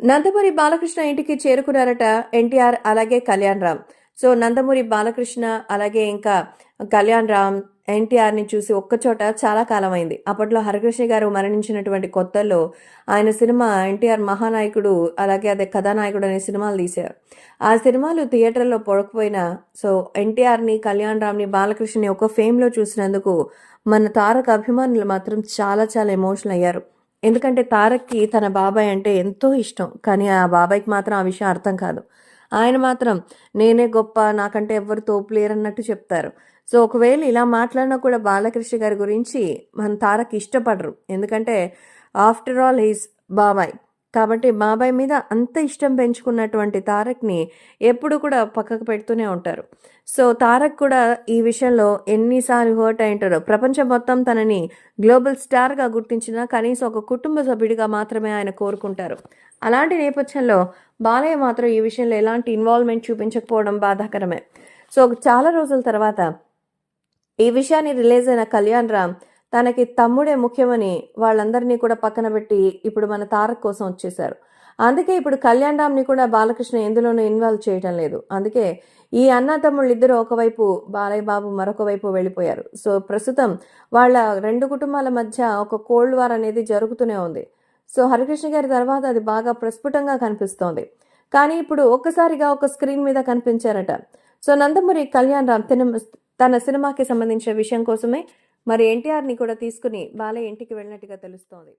నందమూరి బాలకృష్ణ ఇంటికి చేరుకున్నారట ఎన్టీఆర్ అలాగే కళ్యాణ్ రామ్. సో నందమూరి బాలకృష్ణ అలాగే ఇంకా కళ్యాణ్ రామ్ ఎన్టీఆర్ని చూసి ఒక్కచోట చాలా కాలం అయింది. అప్పట్లో హరికృష్ణ గారు మరణించినటువంటి కొత్తల్లో ఆయన సినిమా ఎన్టీఆర్ మహానాయకుడు అలాగే అదే కథానాయకుడు అనే సినిమాలు తీశారు. ఆ సినిమాలు థియేటర్లో పొడకపోయినా సో ఎన్టీఆర్ని కళ్యాణ్ రామ్ని బాలకృష్ణని ఒక ఫేమ్లో చూసినందుకు మన తారక అభిమానులు మాత్రం చాలా చాలా ఎమోషనల్ అయ్యారు. ఎందుకంటే తారక్‌కి తన బాబాయ్ అంటే ఎంతో ఇష్టం. కానీ ఆ బాబాయ్‌కి మాత్రం ఆ విషయం అర్థం కాదు. ఆయన మాత్రం నేనే గొప్ప, నాకంటే ఎవ్వరు తోపు లేరన్నట్టు చెప్తారు. సో, ఒకవేళ ఇలా మాట్లాడినా కూడా బాలకృష్ణ గారి గురించి మన తారక్ ఇష్టపడరు. ఎందుకంటే ఆఫ్టర్ ఆల్ హి ఈజ్ బాబాయ్. కాబట్టి బాబాయ్ మీద అంత ఇష్టం పెంచుకున్నటువంటి తారక్‌ని ఎప్పుడు కూడా పక్కకు పెడుతూనే ఉంటారు. సో, తారక్ కూడా ఈ విషయంలో ఎన్నిసార్లు హర్ట్ అయ్యుంటారో. ప్రపంచం మొత్తం తనని గ్లోబల్ స్టార్‌గా గుర్తించినా కనీసం ఒక కుటుంబ సభ్యుడిగా మాత్రమే ఆయన కోరుకుంటారు. అలాంటి నేపథ్యంలో బాలయ్య మాత్రం ఈ విషయంలో ఎలాంటి ఇన్వాల్వ్‌మెంట్ చూపించకపోవడం బాధాకరమే. సో, చాలా రోజుల తర్వాత ఈ విషయాన్ని రిలీజ్ అయిన కళ్యాణ్ రామ్ తనకి తమ్ముడే ముఖ్యమని వాళ్ళందరినీ కూడా పక్కన పెట్టి ఇప్పుడు మన తారక్ కోసం వచ్చేశారు. అందుకే ఇప్పుడు కళ్యాణ్ రామ్ని కూడా బాలకృష్ణ ఎందులోనూ ఇన్వాల్వ్ చేయటం లేదు. అందుకే ఈ అన్న తమ్ముళ్ళిద్దరూ ఒకవైపు, బాలయ్య బాబు మరొక వైపు వెళ్ళిపోయారు. సో ప్రస్తుతం వాళ్ళ రెండు కుటుంబాల మధ్య ఒక కోల్డ్ వార్ అనేది జరుగుతూనే ఉంది. సో హరికృష్ణ గారి తర్వాత అది బాగా ప్రస్ఫుటంగా కనిపిస్తోంది. కానీ ఇప్పుడు ఒక్కసారిగా ఒక స్క్రీన్ మీద కనిపించారట. సో నందమూరి కళ్యాణ్ రామ్ తన సినిమాకి సంబంధించిన విషయం కోసమే మరి ఎన్టీఆర్ని కూడా తీసుకుని బాలయ్య ఇంటికి వెళ్ళినట్టుగా తెలుస్తోంది.